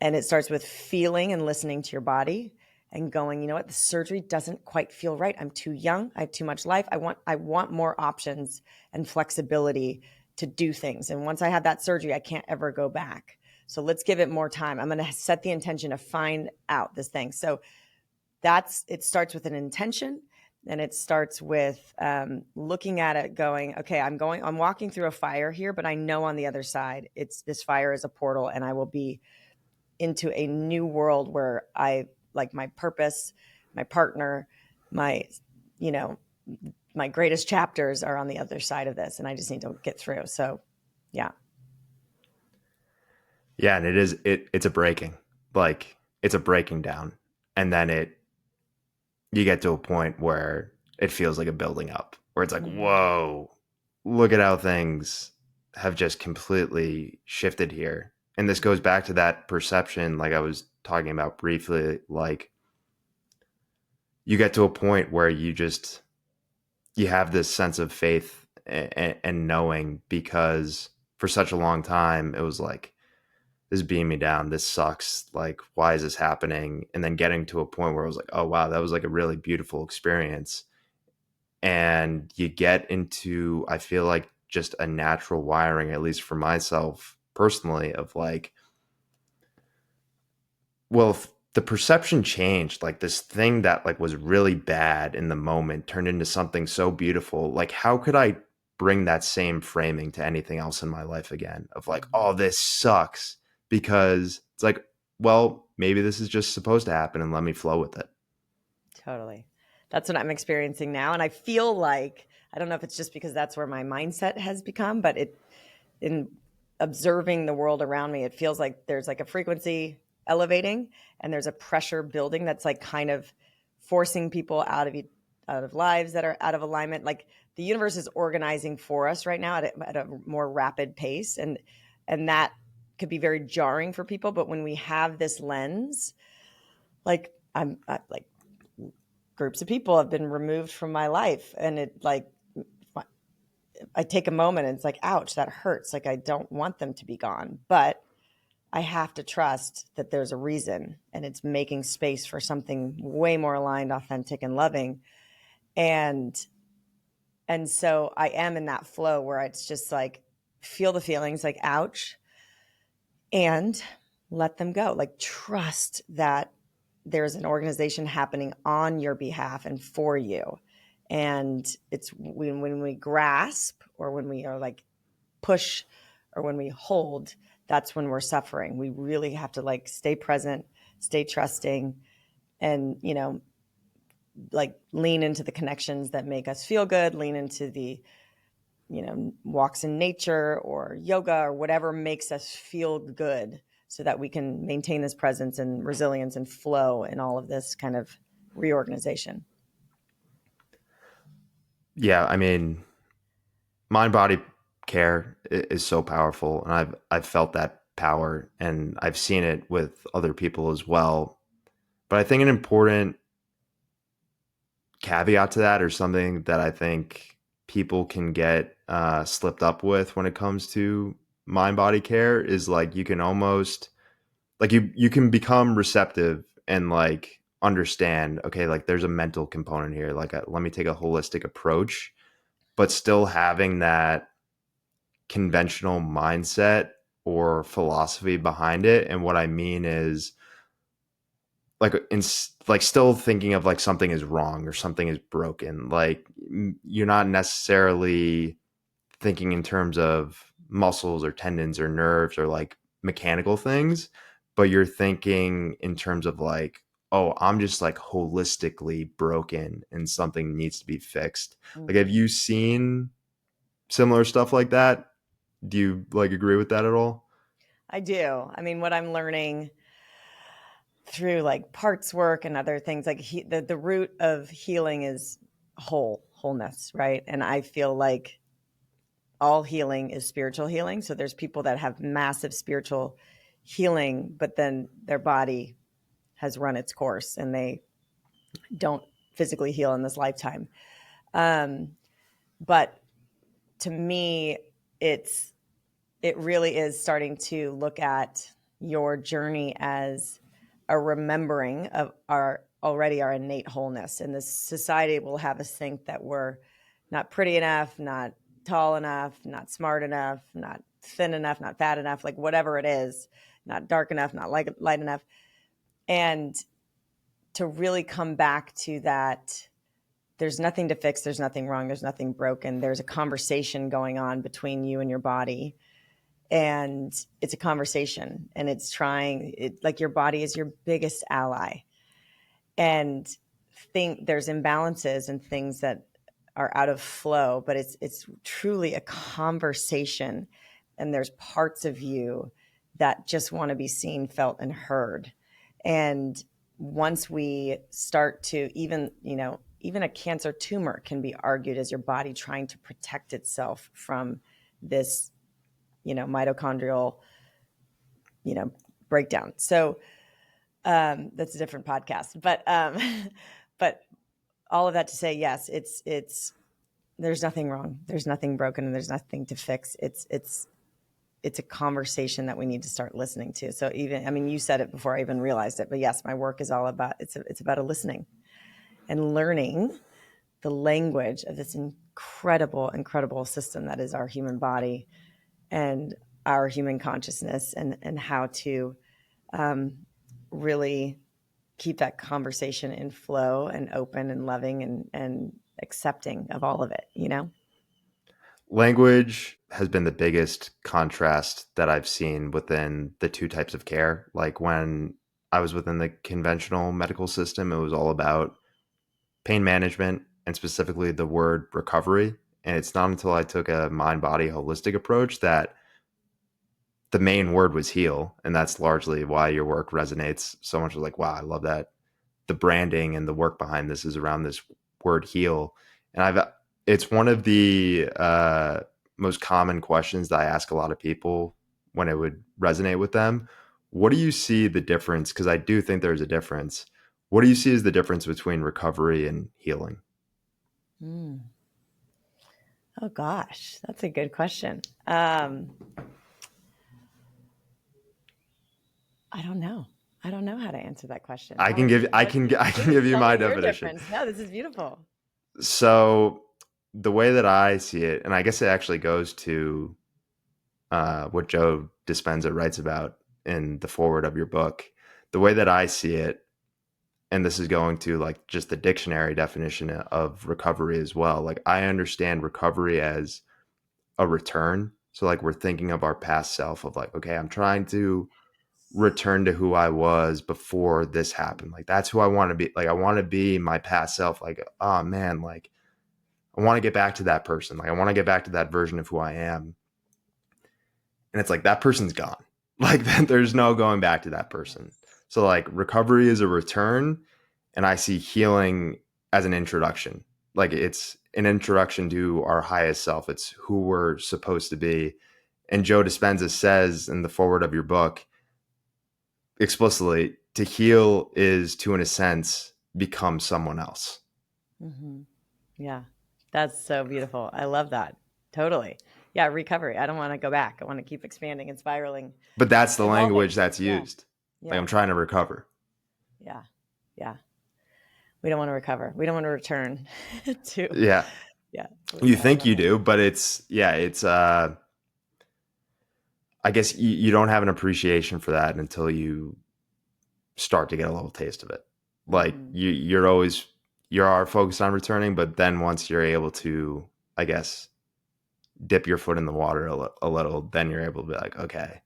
and it starts with feeling and listening to your body and going, you know what, the surgery doesn't quite feel right. I'm too young. I have too much life. I want more options and flexibility to do things. And once I have that surgery, I can't ever go back. So let's give it more time. I'm going to set the intention to find out this thing. So it starts with an intention, and it starts with looking at it going, okay, I'm walking through a fire here, but I know on the other side, this fire is a portal, and I will be into a new world where I like my purpose, my partner, my, you know, my greatest chapters are on the other side of this, and I just need to get through. So, yeah. Yeah. And it's a breaking, like it's a breaking down. And then you get to a point where it feels like a building up, where it's like, Mm-hmm. whoa, look at how things have just completely shifted here. And this goes back to that perception, like I was talking about briefly. Like you get to a point where you have this sense of faith and knowing, because for such a long time it was like, this is beating me down, this sucks, like why is this happening? And then getting to a point where I was like, oh wow, that was like a really beautiful experience. And you get into, I feel like, just a natural wiring, at least for myself personally, of like, well, if the perception changed, like this thing that like was really bad in the moment turned into something so beautiful, like how could I bring that same framing to anything else in my life again, of like, Mm-hmm. oh, this sucks, because it's like, well, maybe this is just supposed to happen and let me flow with it. Totally. That's what I'm experiencing now. And I feel like, I don't know if it's just because that's where my mindset has become, but in observing the world around me, it feels like there's like a frequency elevating and there's a pressure building that's like kind of forcing people out of lives that are out of alignment. Like the universe is organizing for us right now at a more rapid pace, and that could be very jarring for people. But when we have this lens, like like groups of people have been removed from my life, and it like I take a moment and it's like, ouch, that hurts. Like I don't want them to be gone, but I have to trust that there's a reason, and it's making space for something way more aligned, authentic, and loving. And so I am in that flow where it's just like feel the feelings, like ouch, and let them go. Like trust that there's an organization happening on your behalf and for you. And it's when we grasp, or when we are like push, or when we hold, that's when we're suffering. We really have to like stay present, stay trusting, and like lean into the connections that make us feel good, lean into the walks in nature or yoga or whatever makes us feel good, so that we can maintain this presence and resilience and flow in all of this kind of reorganization. Yeah, I mean, mind body care is so powerful, and I've felt that power, and I've seen it with other people as well. But I think an important caveat to that, or something that I think people can get slipped up with when it comes to mind body care, is like you can almost like you can become receptive and like understand, okay, like there's a mental component here, like let me take a holistic approach, but still having that conventional mindset or philosophy behind it. And what I mean is like like still thinking of like something is wrong or something is broken. Like you're not necessarily thinking in terms of muscles or tendons or nerves or like mechanical things, but you're thinking in terms of like, oh, I'm just like holistically broken and something needs to be fixed. Like, have Mm-hmm. you seen similar stuff like that? Do you like agree with that at all? I do. I mean, what I'm learning through like parts work and other things, like the root of healing is wholeness, right? And I feel like all healing is spiritual healing. So there's people that have massive spiritual healing, but then their body has run its course and they don't physically heal in this lifetime. Um, but to me, it's it really is starting to look at your journey as a remembering of our innate wholeness. And this society will have us think that we're not pretty enough, not tall enough, not smart enough, not thin enough, not fat enough, like whatever it is, not dark enough, not light enough. And to really come back to that, there's nothing to fix, there's nothing wrong, there's nothing broken. There's a conversation going on between you and your body, and it's a conversation, and it's trying it, like your body is your biggest ally. And think there's imbalances and things that are out of flow, but it's truly a conversation, and there's parts of you that just want to be seen, felt, and heard. And once we start to even a cancer tumor can be argued as your body trying to protect itself from this mitochondrial breakdown. So that's a different podcast, but but all of that to say, yes, it's there's nothing wrong, there's nothing broken, and there's nothing to fix. It's a conversation that we need to start listening to. So even, I mean, you said it before I even realized it, but yes, my work is all about it's about a listening and learning the language of this incredible system that is our human body and our human consciousness, and how to really keep that conversation in flow and open and loving and accepting of all of it. Language has been the biggest contrast that I've seen within the two types of care. Like when I was within the conventional medical system, it was all about pain management and specifically the word recovery. And it's not until I took a mind body holistic approach that the main word was heal. And that's largely why your work resonates so much. Like, wow, I love that the branding and the work behind this is around this word heal. And it's one of the most common questions that I ask a lot of people when it would resonate with them. What do you see the difference? Because I do think there's a difference. What do you see as the difference between recovery and healing? Mm. Oh gosh, that's a good question. I don't know. I don't know how to answer that question. I How can would give you, I what, can I can please give you tell my me your definition. difference. No, this is beautiful. So the way that I see it, and I guess it actually goes to what Joe Dispenza writes about in the forward of your book. The way that I see it, and this is going to like just the dictionary definition of recovery as well. Like I understand recovery as a return. So like we're thinking of our past self of like, okay, I'm trying to return to who I was before this happened. Like that's who I want to be. Like I want to be my past self. Like, oh man, like I want to get back to that person. Like I want to get back to that version of who I am. And it's like that person's gone. Like there's no going back to that person. Yes. So like recovery is a return, and I see healing as an introduction. Like it's an introduction to our highest self. It's who we're supposed to be. And Joe Dispenza says in the forward of your book explicitly, to heal is to, in a sense, become someone else. Mm-hmm. Yeah, that's so beautiful. I love that. Totally. Yeah, recovery. I don't want to go back. I want to keep expanding and spiraling, But that's the evolving. language that's Yeah, used. Like yeah, I'm trying to recover. yeah, yeah. We don't want to recover. We don't want to return to, Yeah. yeah. You I think love you that. do, but it's I guess you don't have an appreciation for that until you start to get a little taste of it. Like Mm-hmm. you are focused on returning, but then once you're able to, I guess, dip your foot in the water a little, then you're able to be like, okay,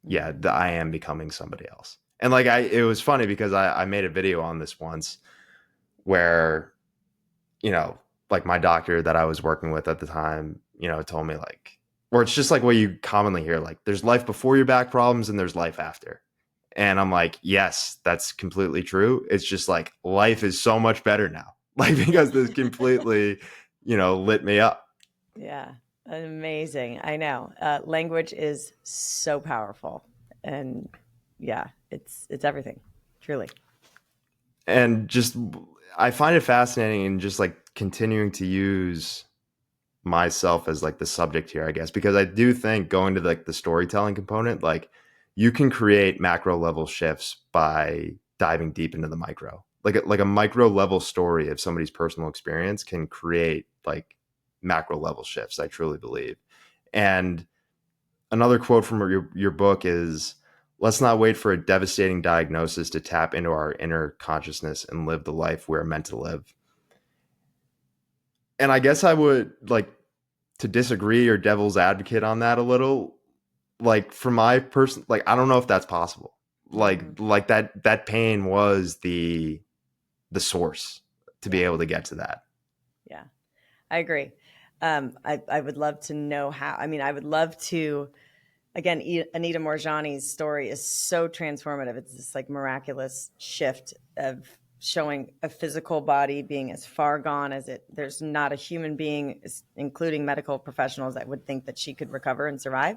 yeah, Mm-hmm. I am becoming somebody else. And like it was funny because I made a video on this once where, you know, like my doctor that I was working with at the time, you know, told me like, or it's just like what you commonly hear, like there's life before your back problems and there's life after. And I'm like, yes, that's completely true. It's just like life is so much better now. Like because this completely, you know, lit me up. Yeah, amazing. I know. Language is so powerful, and yeah, it's everything. Truly. And just I find it fascinating and just like continuing to use myself as like the subject here, I guess, because I do think going to like the storytelling component, like you can create macro level shifts by diving deep into the micro. Like a micro level story of somebody's personal experience can create like macro level shifts, I truly believe. And another quote from your book is, let's not wait for a devastating diagnosis to tap into our inner consciousness and live the life we're meant to live. And I guess I would like to disagree or devil's advocate on that a little. Like for my person, like I don't know if that's possible. Hmm. Like that pain was the source to be Yeah, able to get to that. yeah, I agree. I would love to know how. I mean, I would love to. Again, Anita Morjani's story is so transformative. It's this like miraculous shift of showing a physical body being as far gone as it. There's not a human being, including medical professionals, that would think that she could recover and survive.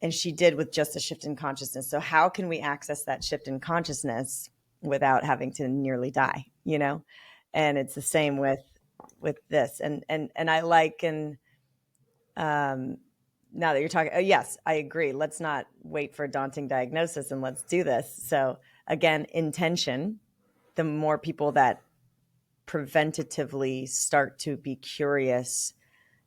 And she did with just a shift in consciousness. So how can we access that shift in consciousness without having to nearly die? You know, and it's the same with this. And I like and um, now that you're talking, yes, I agree. Let's not wait for a daunting diagnosis and let's do this. So again, intention. The more people that preventatively start to be curious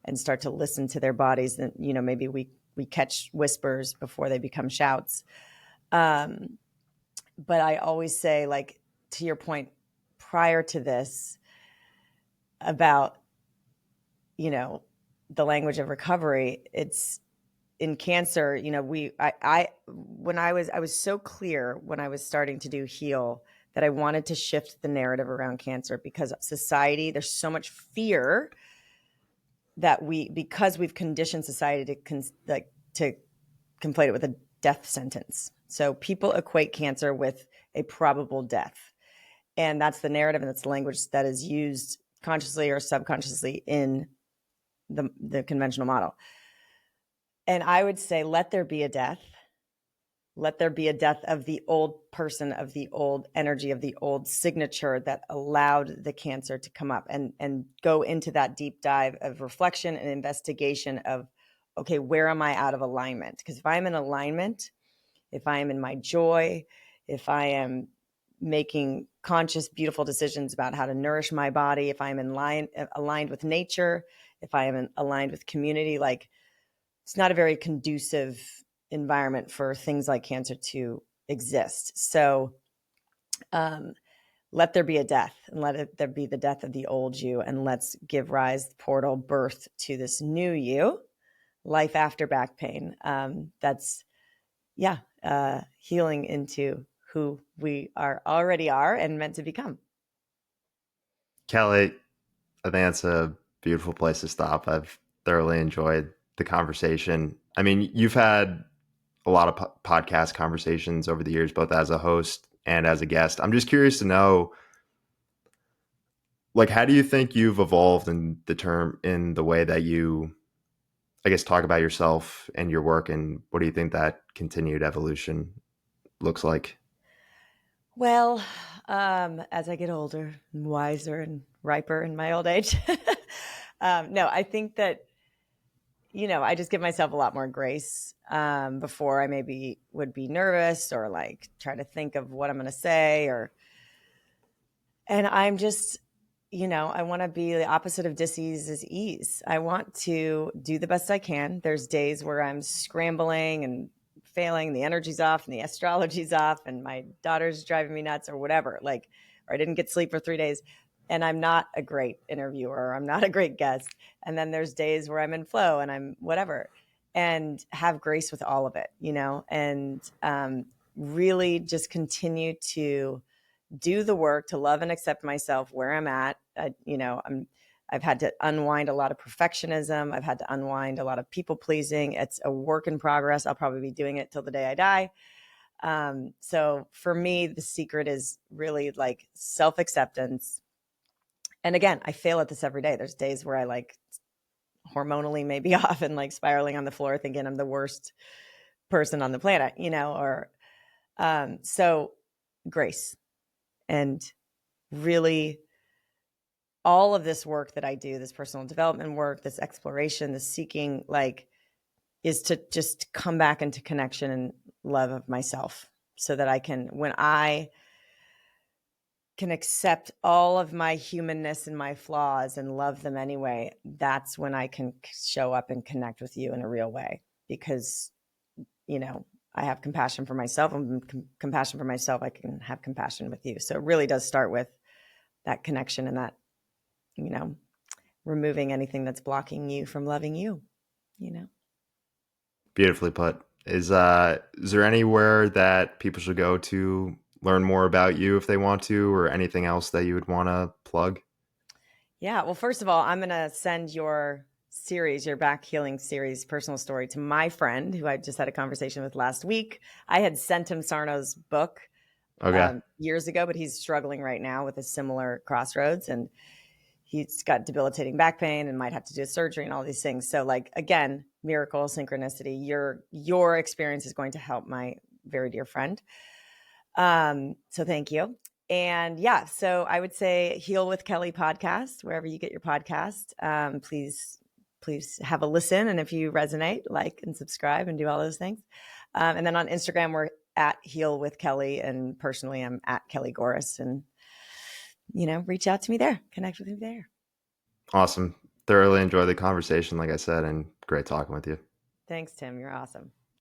and start to listen to their bodies, then maybe we catch whispers before they become shouts. Um, but I always say, like, to your point prior to this about the language of recovery, it's in cancer. I was so clear when I was starting to do heal that I wanted to shift the narrative around cancer, because society, there's so much fear that because we've conditioned society to conflate it with a death sentence. So people equate cancer with a probable death. And that's the narrative and that's the language that is used consciously or subconsciously in the conventional model. And I would say, let there be a death. Let there be a death of the old person, of the old energy, of the old signature that allowed the cancer to come up, and go into that deep dive of reflection and investigation of, okay, where am I out of alignment? Because if I'm in alignment, if I am in my joy, if I am making conscious, beautiful decisions about how to nourish my body, if I'm aligned with nature, if I am aligned with community, like, it's not a very conducive environment for things like cancer to exist. So let there be a death, and there be the death of the old you, and let's give rise, portal, birth to this new you, life after back pain. That's, yeah, healing into who we already are and meant to become. Kelly, I think that's a beautiful place to stop. I've thoroughly enjoyed the conversation. I mean, you've had a lot of podcast conversations over the years, both as a host and as a guest. I'm just curious to know, like, how do you think you've evolved in the way that you, I guess, talk about yourself and your work, and what do you think that continued evolution looks like? Well, as I get older and wiser and riper in my old age, no, I think that, I just give myself a lot more grace. Before I maybe would be nervous or like try to think of what I'm going to say, and I'm just, I want to be the opposite of dis-ease is ease. I want to do the best I can. There's days where I'm scrambling and failing, the energy's off and the astrology's off and my daughter's driving me nuts or whatever, like, or I didn't get sleep for 3 days and I'm not a great interviewer, or I'm not a great guest. And then there's days where I'm in flow and I'm whatever, and have grace with all of it, and really just continue to do the work to love and accept myself where I'm at. I've had to unwind a lot of perfectionism. I've had to unwind a lot of people pleasing. It's a work in progress. I'll probably be doing it till the day I die. So for me, the secret is really like self-acceptance. And again, I fail at this every day. There's days where I like hormonally maybe off and like spiraling on the floor thinking I'm the worst person on the planet, or so grace. And really, all of this work that I do, this personal development work, this exploration, this seeking, like, is to just come back into connection and love of myself, so that I can, when I can accept all of my humanness and my flaws and love them anyway, that's when I can show up and connect with you in a real way. Because, I have compassion for myself, and compassion for myself, I can have compassion with you. So it really does start with that connection and that, removing anything that's blocking you from loving you, you know? Beautifully put. Is there anywhere that people should go to learn more about you if they want to, or anything else that you would want to plug? Yeah. Well, first of all, I'm going to send your series, your back healing series, personal story, to my friend who I just had a conversation with last week. I had sent him Sarno's book Okay. years ago, but he's struggling right now with a similar crossroads, and he's got debilitating back pain and might have to do surgery and all these things. So, like, again, miracle, synchronicity. Your experience is going to help my very dear friend. So thank you. And yeah, so I would say Heal with Kelly podcast, wherever you get your podcast. Please have a listen. And if you resonate, like and subscribe and do all those things. And then on Instagram, we're at Heal with Kelly. And personally, I'm at Kelly Gores. And, reach out to me there, connect with me there. Awesome. Thoroughly enjoyed the conversation, like I said, and great talking with you. Thanks, Tim. You're awesome.